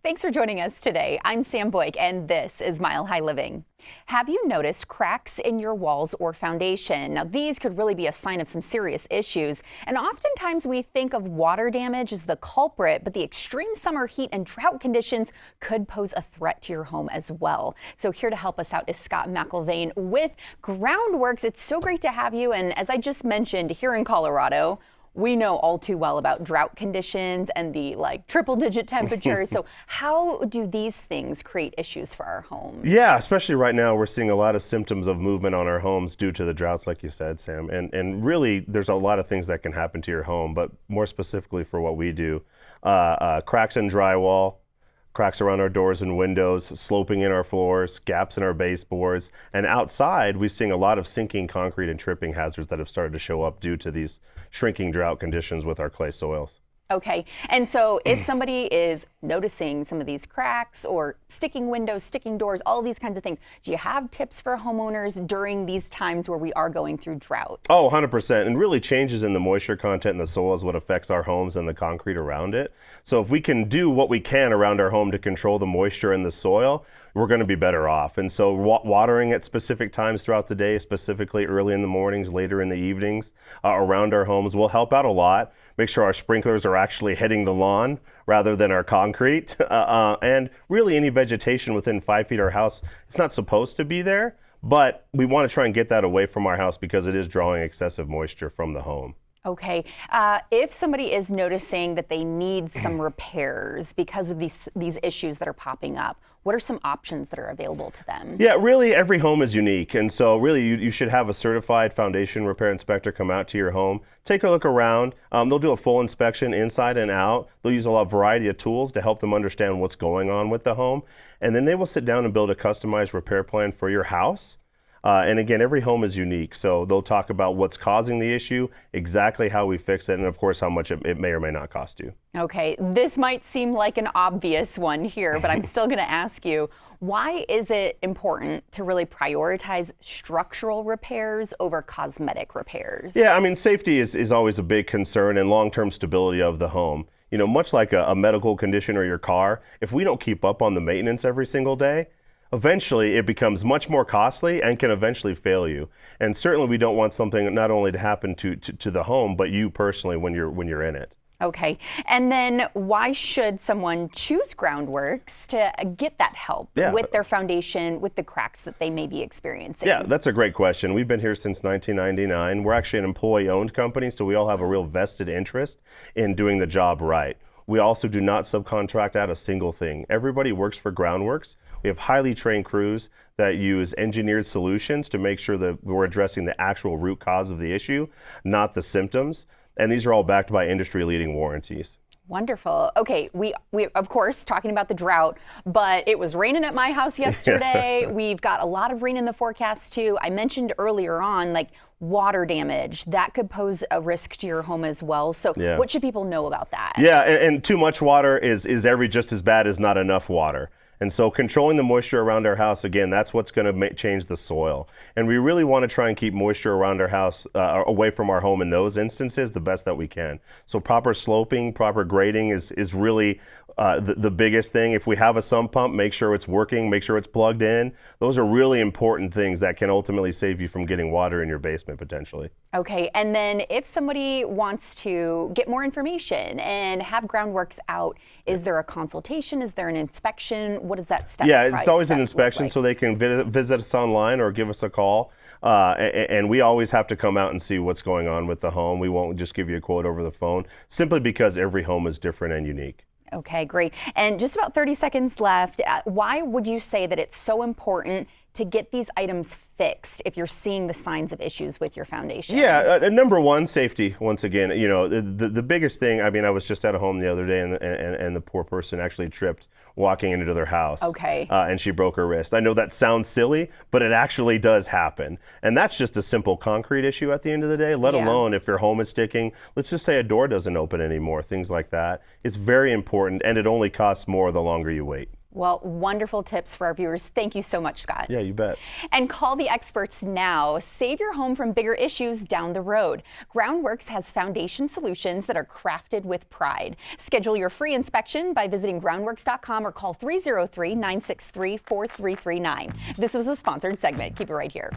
Thanks for joining us today. I'm Sam Boyk, and this is Mile High Living. Have you noticed cracks in your walls or foundation? Now, these could really be a sign of some serious issues, and oftentimes we think of water damage as the culprit, but the extreme summer heat and drought conditions could pose a threat to your home as well. So here to help us out is Scott McIlvaine with Groundworks. It's so great to have you, and as I just mentioned, here in Colorado, we know all too well about drought conditions and the triple-digit temperatures. So how do these things create issues for our homes? Yeah, especially right now, we're seeing a lot of symptoms of movement on our homes due to the droughts, like you said, Sam. And really, there's a lot of things that can happen to your home, but more specifically for what we do, cracks in drywall, cracks around our doors and windows, sloping in our floors, gaps in our baseboards. And outside, we're seeing a lot of sinking concrete and tripping hazards that have started to show up due to these shrinking drought conditions with our clay soils. Okay, and so if somebody is noticing some of these cracks or sticking windows, sticking doors, all these kinds of things, do you have tips for homeowners during these times where we are going through droughts? Oh, 100%. And really changes in the moisture content in the soil is what affects our homes and the concrete around it. So if we can do what we can around our home to control the moisture in the soil, we're going to be better off. And so watering at specific times throughout the day, specifically early in the mornings, later in the evenings, around our homes will help out a lot. Make sure our sprinklers are actually hitting the lawn rather than our concrete. And really any vegetation within 5 feet of our house, it's not supposed to be there, but we want to try and get that away from our house because it is drawing excessive moisture from the home. Okay, if somebody is noticing that they need some repairs because of these issues that are popping up, what are some options that are available to them? Yeah, really every home is unique, and so really you should have a certified foundation repair inspector come out to your home, take a look around. They'll do a full inspection inside and out. They'll use a variety of tools to help them understand what's going on with the home, and then they will sit down and build a customized repair plan for your house. And again, every home is unique, so they'll talk about what's causing the issue, exactly how we fix it, and of course how much it may or may not cost you. Okay, this might seem like an obvious one here, but I'm still going to ask you, why is it important to really prioritize structural repairs over cosmetic repairs? Yeah, I mean, safety is always a big concern, and long-term stability of the home. You know, much like a medical condition or your car, if we don't keep up on the maintenance every single day, eventually it becomes much more costly and can eventually fail you. And certainly we don't want something not only to happen to the home, but you personally when you're in it. Okay, and then why should someone choose Groundworks to get that help with their foundation, with the cracks that they may be experiencing? Yeah, that's a great question. We've been here since 1999. We're actually an employee-owned company, so we all have a real vested interest in doing the job right. We also do not subcontract out a single thing. Everybody works for Groundworks. We have highly trained crews that use engineered solutions to make sure that we're addressing the actual root cause of the issue, not the symptoms. And these are all backed by industry-leading warranties. Wonderful. Okay, we of course talking about the drought, but it was raining at my house yesterday. We've got a lot of rain in the forecast too. I mentioned earlier on water damage that could pose a risk to your home as well. So what should people know about that? Yeah, and too much water is just as bad as not enough water. And so controlling the moisture around our house, again, that's what's going to change the soil. And we really want to try and keep moisture around our house away from our home in those instances the best that we can. So proper sloping, proper grading is really the biggest thing. If we have a sump pump, make sure it's working, make sure it's plugged in. Those are really important things that can ultimately save you from getting water in your basement potentially. Okay, and then if somebody wants to get more information and have Groundworks out, is there a consultation? Is there an inspection? What is that step? Yeah, it's always an inspection, so they can visit us online or give us a call. And we always have to come out and see what's going on with the home. We won't just give you a quote over the phone, simply because every home is different and unique. Okay, great. And just about 30 seconds left. Why would you say that it's so important to get these items fixed if you're seeing the signs of issues with your foundation? Yeah, number one, safety. Once again, you know, the biggest thing. I mean, I was just at a home the other day, and the poor person actually tripped walking into their house. Okay. And she broke her wrist. I know that sounds silly, but it actually does happen. And that's just a simple concrete issue at the end of the day, let alone if your home is sticking. Let's just say a door doesn't open anymore, things like that. It's very important, and it only costs more the longer you wait. Well, wonderful tips for our viewers. Thank you so much, Scott. Yeah, you bet. And call the experts now. Save your home from bigger issues down the road. Groundworks has foundation solutions that are crafted with pride. Schedule your free inspection by visiting groundworks.com or call 303-963-4339. This was a sponsored segment. Keep it right here.